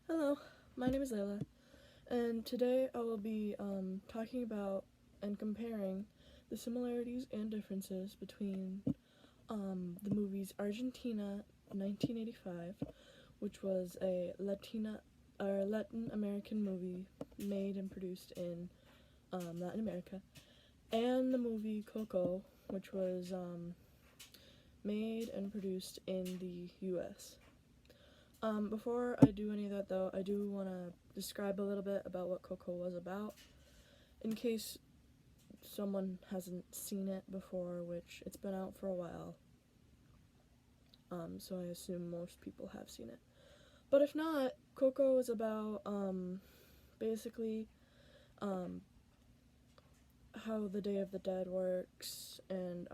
Hello, my name is Layla, and today I will be talking about and comparing the similarities and differences between the movies Argentina 1985, which was a Latin American movie made and produced in Latin America, and the movie Coco, which was made and produced in the U.S. Before I do any of that, though, I do want to describe a little bit about what Coco was about, in case someone hasn't seen it before, which it's been out for a while. So I assume most people have seen it. But if not, Coco is about basically um, how the Day of the Dead works and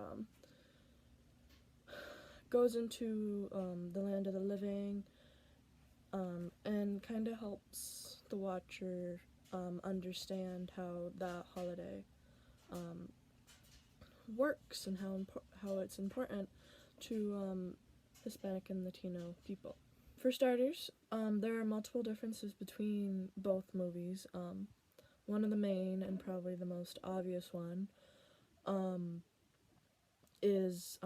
goes into the land of the living and kind of helps the watcher understand how that holiday um, works and how it's important to Hispanic and Latino people. For starters, there are multiple differences between both movies. One of the main and probably the most obvious one um, is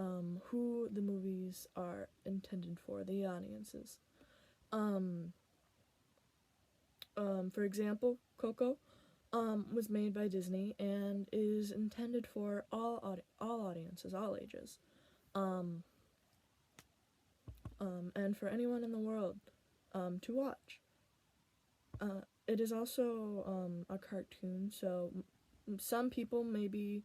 who the movies are intended for, the audiences. Um, for example, Coco was made by Disney and is intended for all audiences, all ages, um, and for anyone in the world to watch. It is also a cartoon, so some people may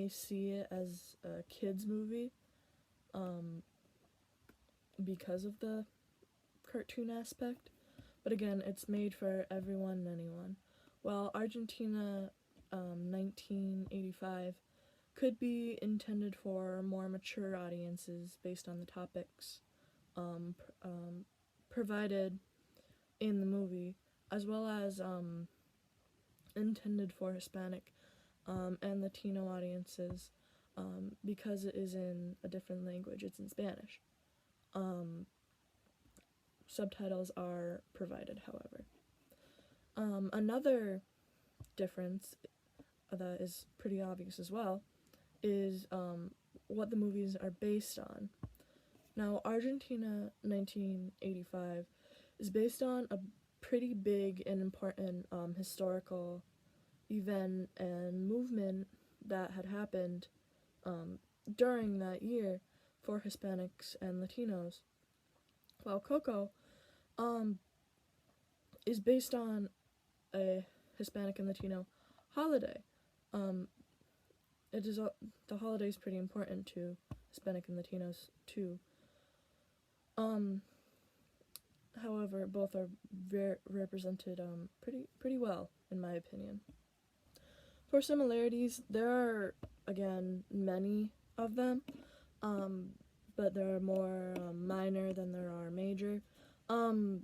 see it as a kids movie because of the cartoon aspect. But again, it's made for everyone and anyone. While Argentina 1985 could be intended for more mature audiences based on the topics provided in the movie, as well as intended for Hispanic and Latino audiences because it is in a different language. It's in Spanish. Um, Subtitles are provided, however. Another difference that is pretty obvious as well is what the movies are based on. Now, Argentina 1985 is based on a pretty big and important historical event and movement that had happened during that year for Hispanics and Latinos. While Coco um, is based on a Hispanic and Latino holiday. Um, the holiday is pretty important to Hispanic and Latinos too. Um, However, both are represented pretty well in my opinion. For similarities, there are again many of them, um, but there are more minor than there are major. Um,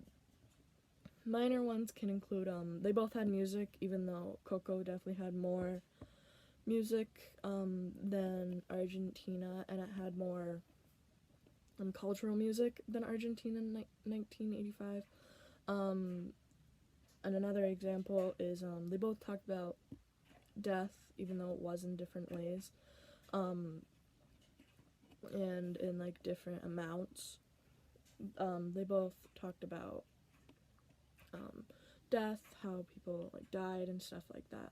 Minor ones can include they both had music, even though Coco definitely had more music than Argentina, and it had more cultural music than Argentina in 1985. Um, and another example is they both talked about death, even though it was in different ways, and in like different amounts. They both talked about death, how people like died and stuff like that.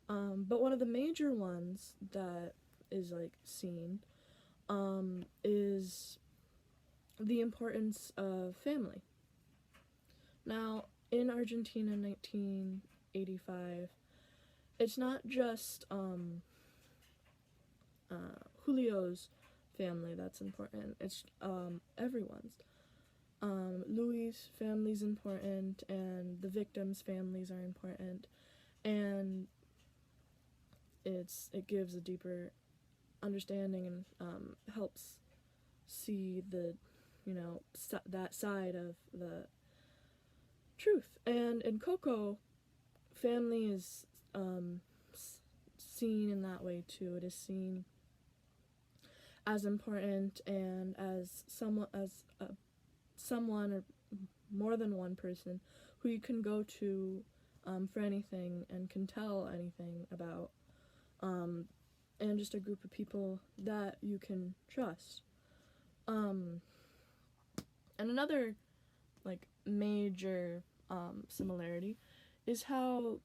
But one of the major ones that is like seen is the importance of family. Now, in Argentina 1985, it's not just Julio's family that's important, it's everyone's. Louis' family's important, and the victims' families are important, and it gives a deeper understanding and helps see the that side of the truth. And in Coco, family is seen in that way too. It is seen as important and as somewhat as a someone or more than one person who you can go to for anything and can tell anything about, and just a group of people that you can trust. And another like major similarity is how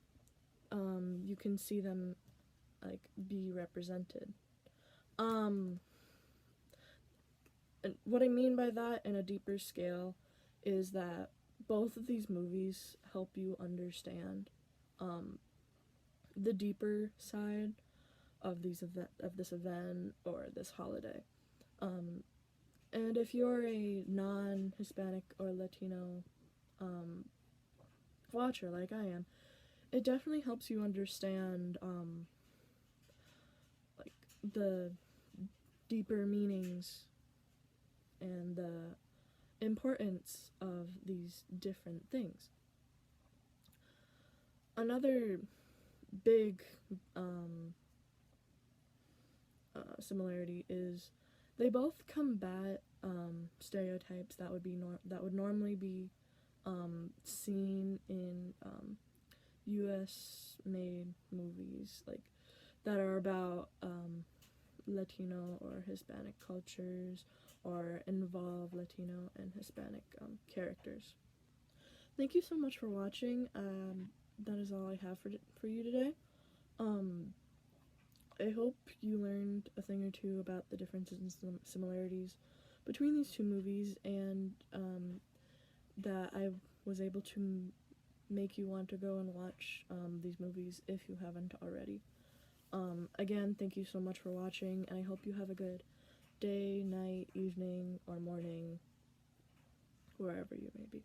you can see them like be represented. And what I mean by that in a deeper scale is that both of these movies help you understand the deeper side of this event or this holiday. And if you're a non-Hispanic or Latino watcher like I am, it definitely helps you understand like the deeper meanings and the importance of these different things. Another big similarity is they both combat stereotypes that would normally be seen in U.S. made movies, like that are about Latino or Hispanic cultures or involve Latino and Hispanic characters. Thank you so much for watching. That is all I have for you today. I hope you learned a thing or two about the differences and similarities between these two movies, and that I was able to make you want to go and watch these movies if you haven't already. Again, thank you so much for watching, and I hope you have a good day, night, evening, or morning, wherever you may be.